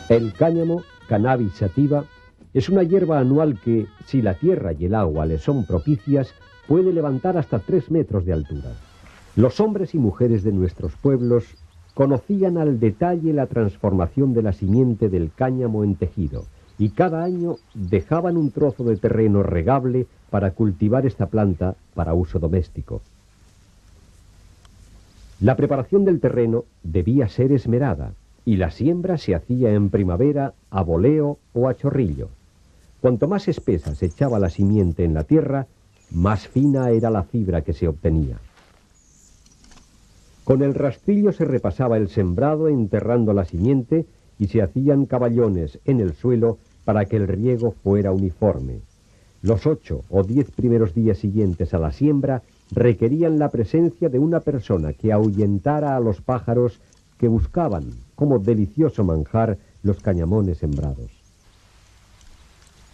El cáñamo, Cannabis sativa, es una hierba anual que, si la tierra y el agua le son propicias, puede levantar hasta 3 metros de altura. Los hombres y mujeres de nuestros pueblos conocían al detalle la transformación de la simiente del cáñamo en tejido, y cada año dejaban un trozo de terreno regable para cultivar esta planta para uso doméstico. La preparación del terreno debía ser esmerada, y la siembra se hacía en primavera a voleo o a chorrillo. Cuanto más espesa se echaba la simiente en la tierra, más fina era la fibra que se obtenía. Con el rastrillo se repasaba el sembrado enterrando la simiente y se hacían caballones en el suelo para que el riego fuera uniforme. Los 8 o 10 primeros días siguientes a la siembra requerían la presencia de una persona que ahuyentara a los pájaros que buscaban como delicioso manjar los cañamones sembrados.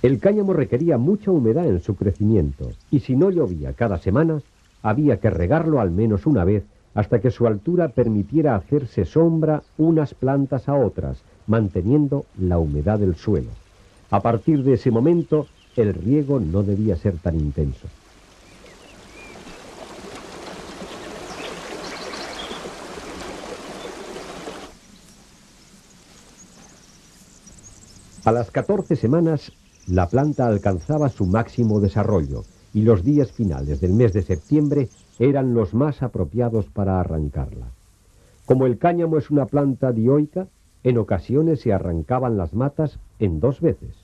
El cáñamo requería mucha humedad en su crecimiento, y si no llovía cada semana, había que regarlo al menos una vez hasta que su altura permitiera hacerse sombra unas plantas a otras, manteniendo la humedad del suelo. A partir de ese momento, el riego no debía ser tan intenso. A las 14 semanas, la planta alcanzaba su máximo desarrollo y los días finales del mes de septiembre eran los más apropiados para arrancarla. Como el cáñamo es una planta dioica, en ocasiones se arrancaban las matas en 2 veces.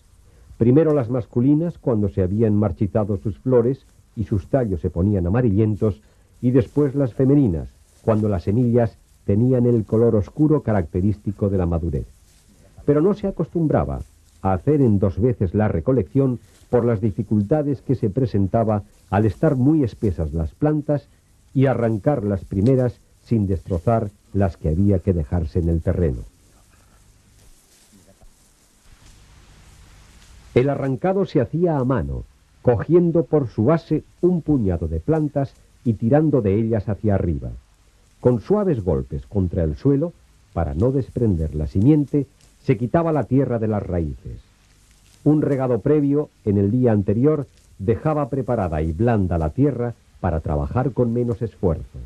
Primero las masculinas, cuando se habían marchitado sus flores y sus tallos se ponían amarillentos, y después las femeninas, cuando las semillas tenían el color oscuro característico de la madurez. Pero no se acostumbraba a hacer en 2 veces la recolección por las dificultades que se presentaba al estar muy espesas las plantas y arrancar las primeras sin destrozar las que había que dejarse en el terreno. El arrancado se hacía a mano, cogiendo por su base un puñado de plantas y tirando de ellas hacia arriba. Con suaves golpes contra el suelo, para no desprender la simiente, se quitaba la tierra de las raíces. Un regado previo, en el día anterior, dejaba preparada y blanda la tierra para trabajar con menos esfuerzo.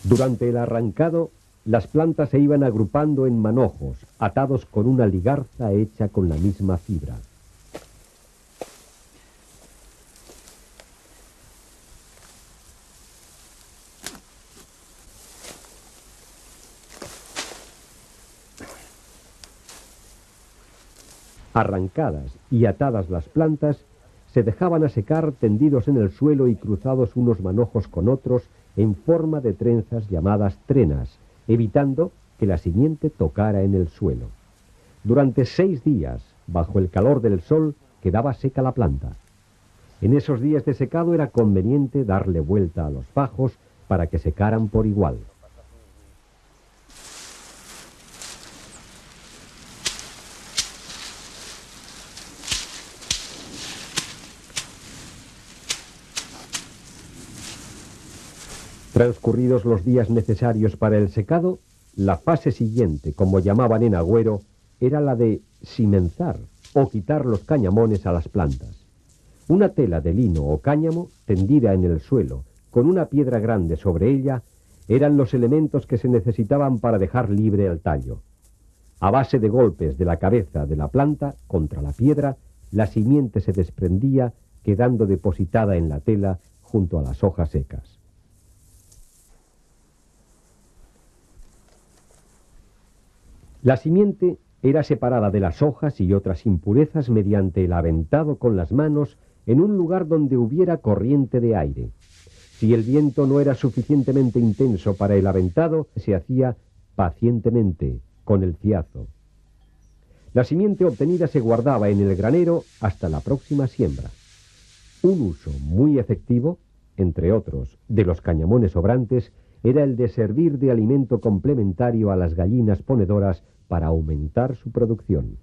Durante el arrancado, las plantas se iban agrupando en manojos, atados con una ligarza hecha con la misma fibra. Arrancadas y atadas las plantas, se dejaban a secar tendidos en el suelo y cruzados unos manojos con otros en forma de trenzas llamadas trenas, evitando que la simiente tocara en el suelo. Durante 6 días, bajo el calor del sol, quedaba seca la planta. En esos días de secado era conveniente darle vuelta a los fajos para que secaran por igual. Transcurridos los días necesarios para el secado, la fase siguiente, como llamaban en Agüero, era la de simenzar o quitar los cañamones a las plantas. Una tela de lino o cáñamo, tendida en el suelo, con una piedra grande sobre ella, eran los elementos que se necesitaban para dejar libre el tallo. A base de golpes de la cabeza de la planta contra la piedra, la simiente se desprendía, quedando depositada en la tela junto a las hojas secas. La simiente era separada de las hojas y otras impurezas mediante el aventado con las manos en un lugar donde hubiera corriente de aire. Si el viento no era suficientemente intenso para el aventado, se hacía pacientemente, con el ciazo. La simiente obtenida se guardaba en el granero hasta la próxima siembra. Un uso muy efectivo, entre otros, de los cañamones sobrantes, era el de servir de alimento complementario a las gallinas ponedoras para aumentar su producción.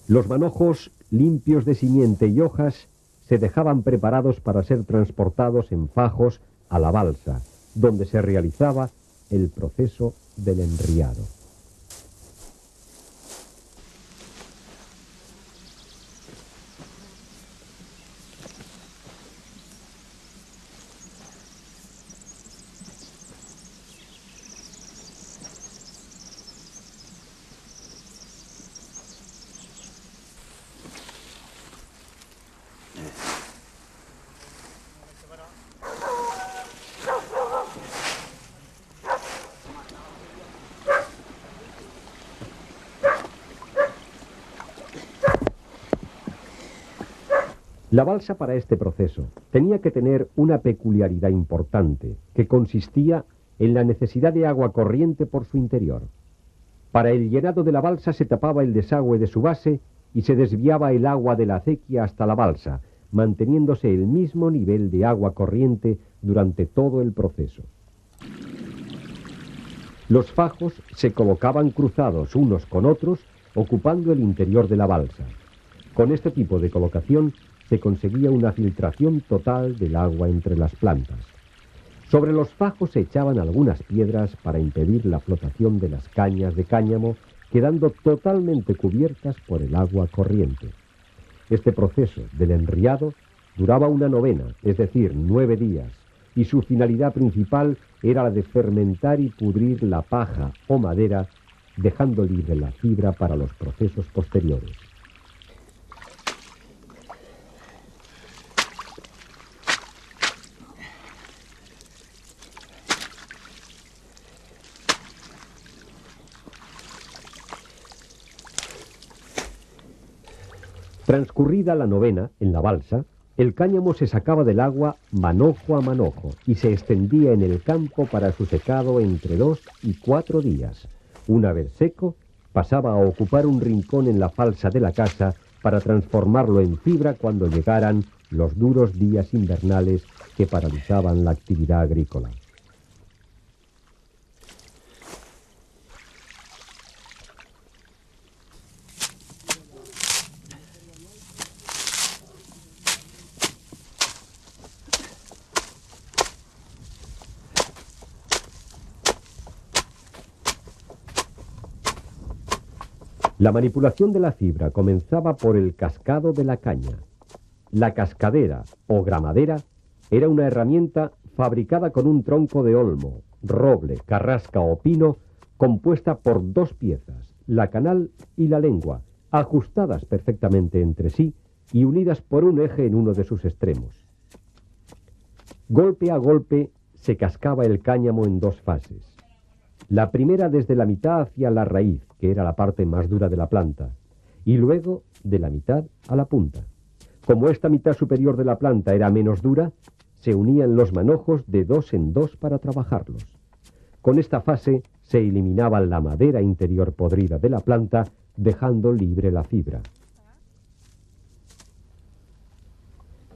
Los manojos limpios de simiente y hojas se dejaban preparados para ser transportados en fajos a la balsa, donde se realizaba el proceso del enriado. La balsa para este proceso tenía que tener una peculiaridad importante, que consistía en la necesidad de agua corriente por su interior. Para el llenado de la balsa se tapaba el desagüe de su base y se desviaba el agua de la acequia hasta la balsa, manteniéndose el mismo nivel de agua corriente durante todo el proceso. Los fajos se colocaban cruzados unos con otros, ocupando el interior de la balsa. Con este tipo de colocación se conseguía una filtración total del agua entre las plantas. Sobre los fajos se echaban algunas piedras para impedir la flotación de las cañas de cáñamo, quedando totalmente cubiertas por el agua corriente. Este proceso del enriado duraba una novena, es decir, 9 días, y su finalidad principal era la de fermentar y pudrir la paja o madera, dejando libre la fibra para los procesos posteriores. Transcurrida la novena, en la balsa, el cáñamo se sacaba del agua manojo a manojo y se extendía en el campo para su secado entre 2 y 4 días. Una vez seco, pasaba a ocupar un rincón en la falsa de la casa para transformarlo en fibra cuando llegaran los duros días invernales que paralizaban la actividad agrícola. La manipulación de la fibra comenzaba por el cascado de la caña. La cascadera o gramadera era una herramienta fabricada con un tronco de olmo, roble, carrasca o pino, compuesta por 2 piezas, la canal y la lengua, ajustadas perfectamente entre sí y unidas por un eje en uno de sus extremos. Golpe a golpe se cascaba el cáñamo en 2 fases. La primera desde la mitad hacia la raíz, que era la parte más dura de la planta, y luego de la mitad a la punta. Como esta mitad superior de la planta era menos dura, se unían los manojos de 2 en 2 para trabajarlos. Con esta fase se eliminaba la madera interior podrida de la planta, dejando libre la fibra.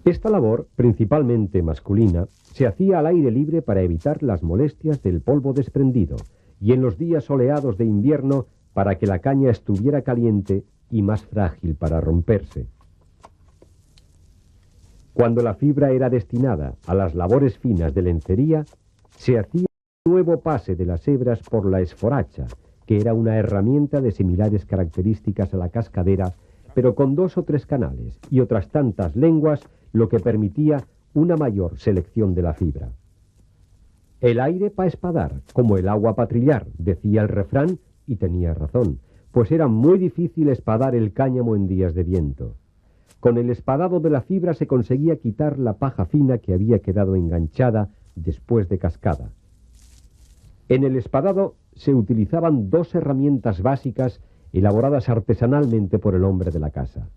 Esta labor, principalmente masculina, se hacía al aire libre para evitar las molestias del polvo desprendido y en los días soleados de invierno para que la caña estuviera caliente y más frágil para romperse. Cuando la fibra era destinada a las labores finas de lencería, se hacía un nuevo pase de las hebras por la esforacha, que era una herramienta de similares características a la cascadera, pero con 2 o 3 canales y otras tantas lenguas, lo que permitía una mayor selección de la fibra. El aire pa' espadar, como el agua pa' trillar, decía el refrán, y tenía razón, pues era muy difícil espadar el cáñamo en días de viento. Con el espadado de la fibra se conseguía quitar la paja fina que había quedado enganchada después de cascada. En el espadado se utilizaban 2 herramientas básicas elaboradas artesanalmente por el hombre de la casa.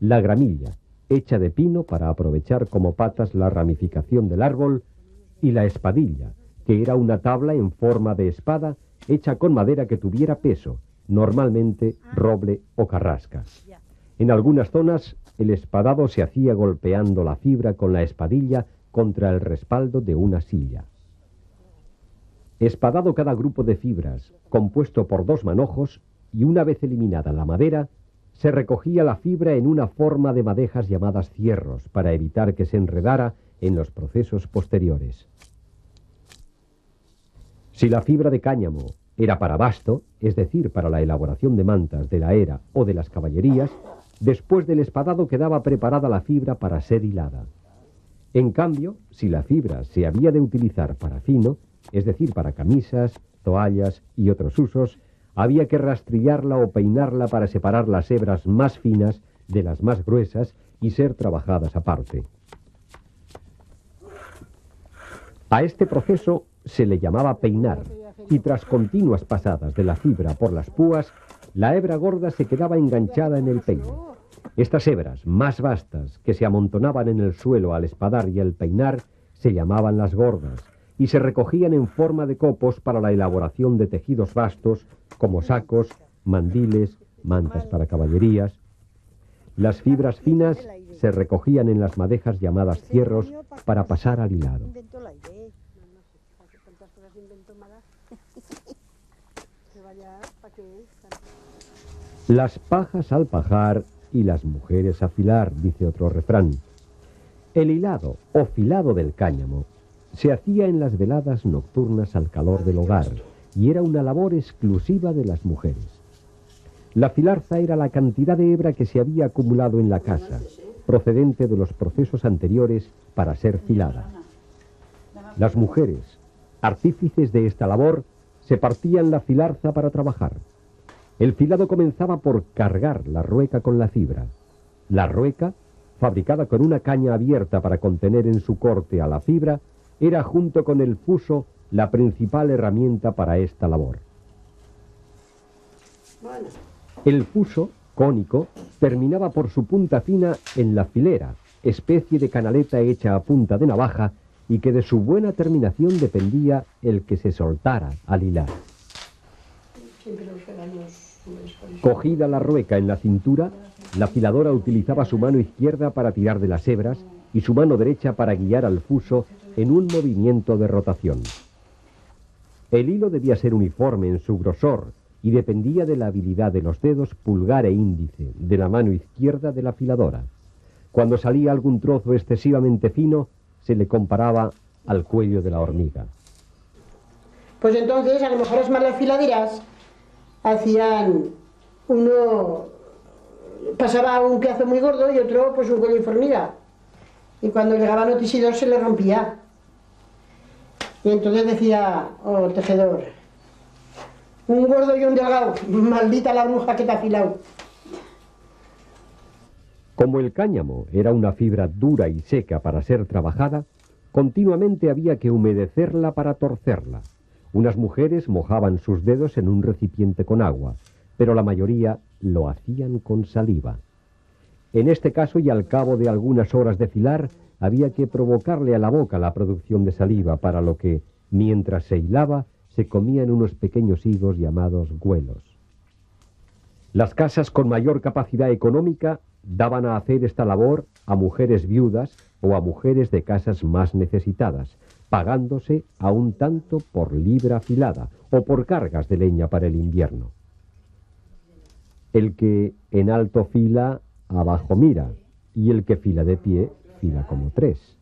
La gramilla, hecha de pino para aprovechar como patas la ramificación del árbol, y la espadilla, que era una tabla en forma de espada hecha con madera que tuviera peso, normalmente roble o carrasca. En algunas zonas el espadado se hacía golpeando la fibra con la espadilla contra el respaldo de una silla. Espadado cada grupo de fibras, compuesto por 2 manojos, y una vez eliminada la madera, se recogía la fibra en una forma de madejas llamadas cierros, para evitar que se enredara en los procesos posteriores. Si la fibra de cáñamo era para basto, es decir, para la elaboración de mantas de la era o de las caballerías, después del espadado quedaba preparada la fibra para ser hilada. En cambio, si la fibra se había de utilizar para fino, es decir, para camisas, toallas y otros usos, había que rastrillarla o peinarla para separar las hebras más finas de las más gruesas y ser trabajadas aparte. A este proceso se le llamaba peinar, y tras continuas pasadas de la fibra por las púas, la hebra gorda se quedaba enganchada en el peine. Estas hebras más vastas, que se amontonaban en el suelo al espadar y al peinar, se llamaban las gordas, y se recogían en forma de copos para la elaboración de tejidos vastos, como sacos, mandiles, mantas para caballerías. Las fibras finas se recogían en las madejas llamadas cierros para pasar al hilado. Las pajas al pajar y las mujeres a filar, dice otro refrán. El hilado o filado del cáñamo se hacía en las veladas nocturnas al calor del hogar y era una labor exclusiva de las mujeres. La filarza era la cantidad de hebra que se había acumulado en la casa, procedente de los procesos anteriores para ser filada. Las mujeres, artífices de esta labor, se partían la filarza para trabajar. El filado comenzaba por cargar la rueca con la fibra. La rueca, fabricada con una caña abierta para contener en su corte a la fibra, era junto con el fuso la principal herramienta para esta labor. El fuso, cónico, terminaba por su punta fina en la filera, especie de canaleta hecha a punta de navaja y que de su buena terminación dependía el que se soltara al hilar. Cogida la rueca en la cintura, la filadora utilizaba su mano izquierda para tirar de las hebras y su mano derecha para guiar al fuso en un movimiento de rotación. El hilo debía ser uniforme en su grosor y dependía de la habilidad de los dedos pulgar e índice de la mano izquierda de la filadora. Cuando salía algún trozo excesivamente fino, se le comparaba al cuello de la hormiga. Pues entonces, a lo mejor las malas filaderas hacían uno, pasaba un pedazo muy gordo y otro pues un cuello de hormiga. Y cuando llegaban los tejidos se le rompía. Y entonces decía, oh, el tejedor, un gordo y un delgado, maldita la bruja que te ha afilado. Como el cáñamo era una fibra dura y seca para ser trabajada, continuamente había que humedecerla para torcerla. Unas mujeres mojaban sus dedos en un recipiente con agua, pero la mayoría lo hacían con saliva. En este caso, y al cabo de algunas horas de filar, había que provocarle a la boca la producción de saliva, para lo que, mientras se hilaba, se comían unos pequeños higos llamados güelos. Las casas con mayor capacidad económica daban a hacer esta labor a mujeres viudas o a mujeres de casas más necesitadas, pagándose a un tanto por libra afilada o por cargas de leña para el invierno. El que en alto fila, abajo mira, y el que fila de pie, fila como tres.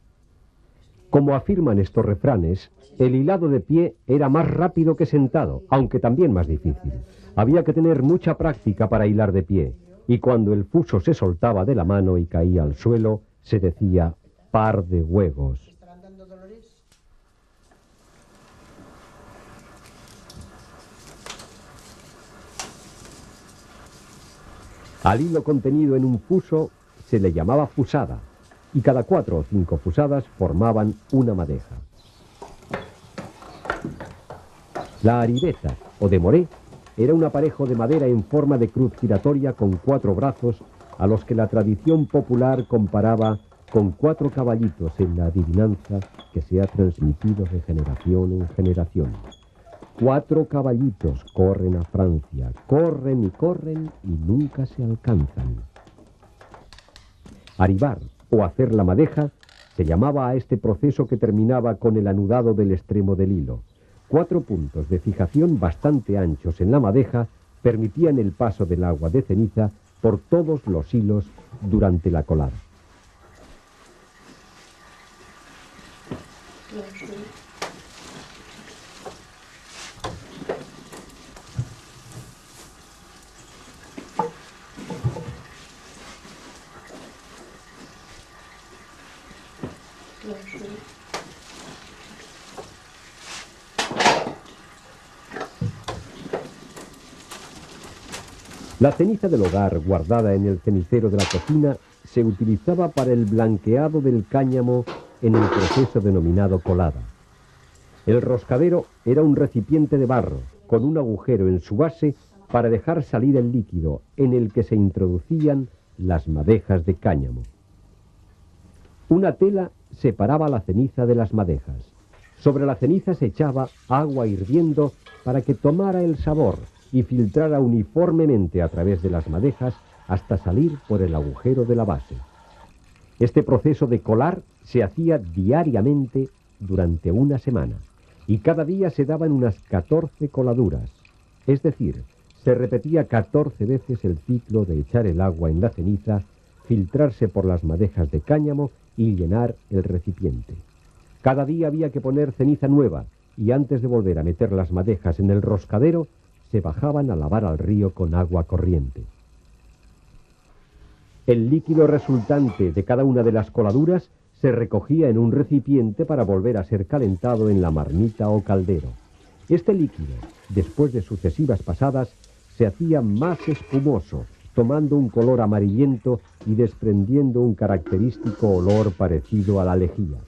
Como afirman estos refranes, el hilado de pie era más rápido que sentado, aunque también más difícil. Había que tener mucha práctica para hilar de pie, y cuando el fuso se soltaba de la mano y caía al suelo, se decía par de huevos. Al hilo contenido en un fuso se le llamaba fusada, y cada 4 o 5 fusadas formaban una madeja. La ariveta, o demoré, era un aparejo de madera en forma de cruz giratoria con 4 brazos, a los que la tradición popular comparaba con 4 caballitos en la adivinanza que se ha transmitido de generación en generación. 4 caballitos corren a Francia, corren y nunca se alcanzan. Arivar, o hacer la madeja, se llamaba a este proceso que terminaba con el anudado del extremo del hilo. 4 puntos de fijación bastante anchos en la madeja permitían el paso del agua de ceniza por todos los hilos durante la colada. La ceniza del hogar, guardada en el cenicero de la cocina, se utilizaba para el blanqueado del cáñamo en el proceso denominado colada. El roscadero era un recipiente de barro, con un agujero en su base para dejar salir el líquido, en el que se introducían las madejas de cáñamo. Una tela separaba la ceniza de las madejas. Sobre la ceniza se echaba agua hirviendo para que tomara el sabor y filtrara uniformemente a través de las madejas hasta salir por el agujero de la base. Este proceso de colar se hacía diariamente durante una semana y cada día se daban unas 14 coladuras, es decir, se repetía 14 veces el ciclo de echar el agua en la ceniza, filtrarse por las madejas de cáñamo y llenar el recipiente. Cada día había que poner ceniza nueva y antes de volver a meter las madejas en el roscadero, se bajaban a lavar al río con agua corriente. El líquido resultante de cada una de las coladuras se recogía en un recipiente para volver a ser calentado en la marmita o caldero. Este líquido, después de sucesivas pasadas, se hacía más espumoso, tomando un color amarillento y desprendiendo un característico olor parecido a la lejía.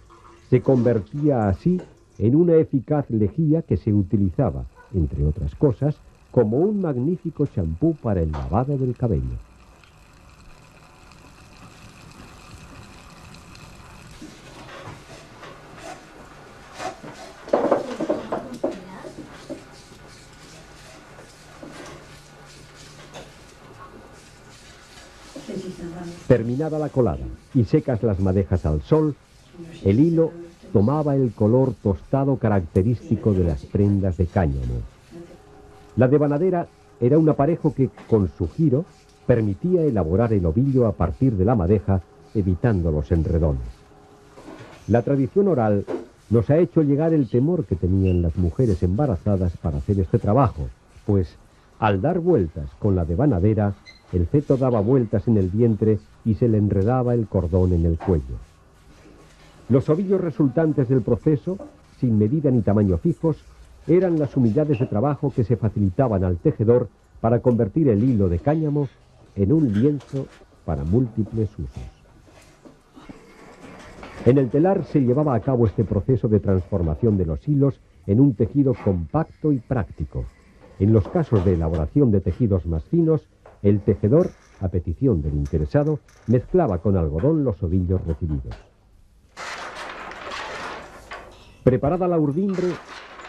Se convertía así en una eficaz lejía que se utilizaba, entre otras cosas, como un magnífico champú para el lavado del cabello. Terminada la colada y secas las madejas al sol, el hilo tomaba el color tostado característico de las prendas de cáñamo. La devanadera era un aparejo que, con su giro, permitía elaborar el ovillo a partir de la madeja, evitando los enredones. La tradición oral nos ha hecho llegar el temor que tenían las mujeres embarazadas para hacer este trabajo, pues, al dar vueltas con la devanadera, el feto daba vueltas en el vientre y se le enredaba el cordón en el cuello. Los ovillos resultantes del proceso, sin medida ni tamaño fijos, eran las unidades de trabajo que se facilitaban al tejedor para convertir el hilo de cáñamo en un lienzo para múltiples usos. En el telar se llevaba a cabo este proceso de transformación de los hilos en un tejido compacto y práctico. En los casos de elaboración de tejidos más finos, el tejedor, a petición del interesado, mezclaba con algodón los ovillos recibidos. Preparada la urdimbre,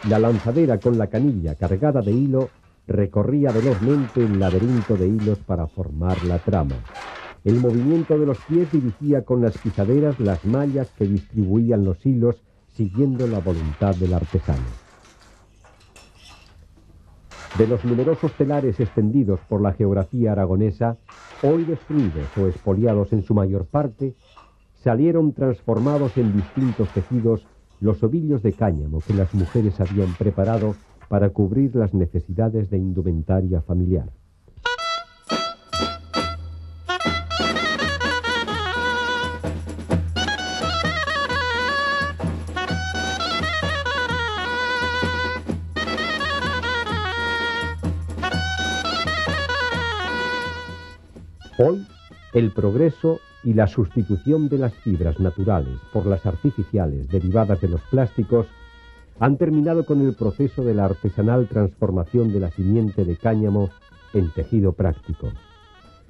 la lanzadera con la canilla cargada de hilo recorría velozmente el laberinto de hilos para formar la trama. El movimiento de los pies dirigía con las pisaderas las mallas que distribuían los hilos siguiendo la voluntad del artesano. De los numerosos telares extendidos por la geografía aragonesa, hoy destruidos o expoliados en su mayor parte, salieron transformados en distintos tejidos los ovillos de cáñamo que las mujeres habían preparado para cubrir las necesidades de indumentaria familiar. Hoy, el progreso y la sustitución de las fibras naturales por las artificiales derivadas de los plásticos han terminado con el proceso de la artesanal transformación de la simiente de cáñamo en tejido práctico.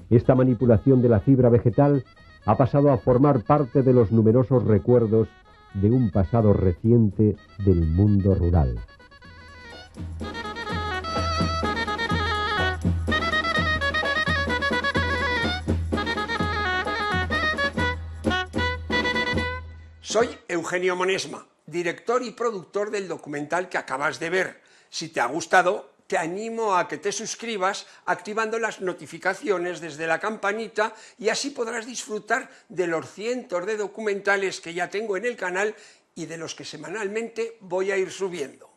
Esta manipulación de la fibra vegetal ha pasado a formar parte de los numerosos recuerdos de un pasado reciente del mundo rural. Soy Eugenio Monesma, director y productor del documental que acabas de ver. Si te ha gustado, te animo a que te suscribas activando las notificaciones desde la campanita y así podrás disfrutar de los cientos de documentales que ya tengo en el canal y de los que semanalmente voy a ir subiendo.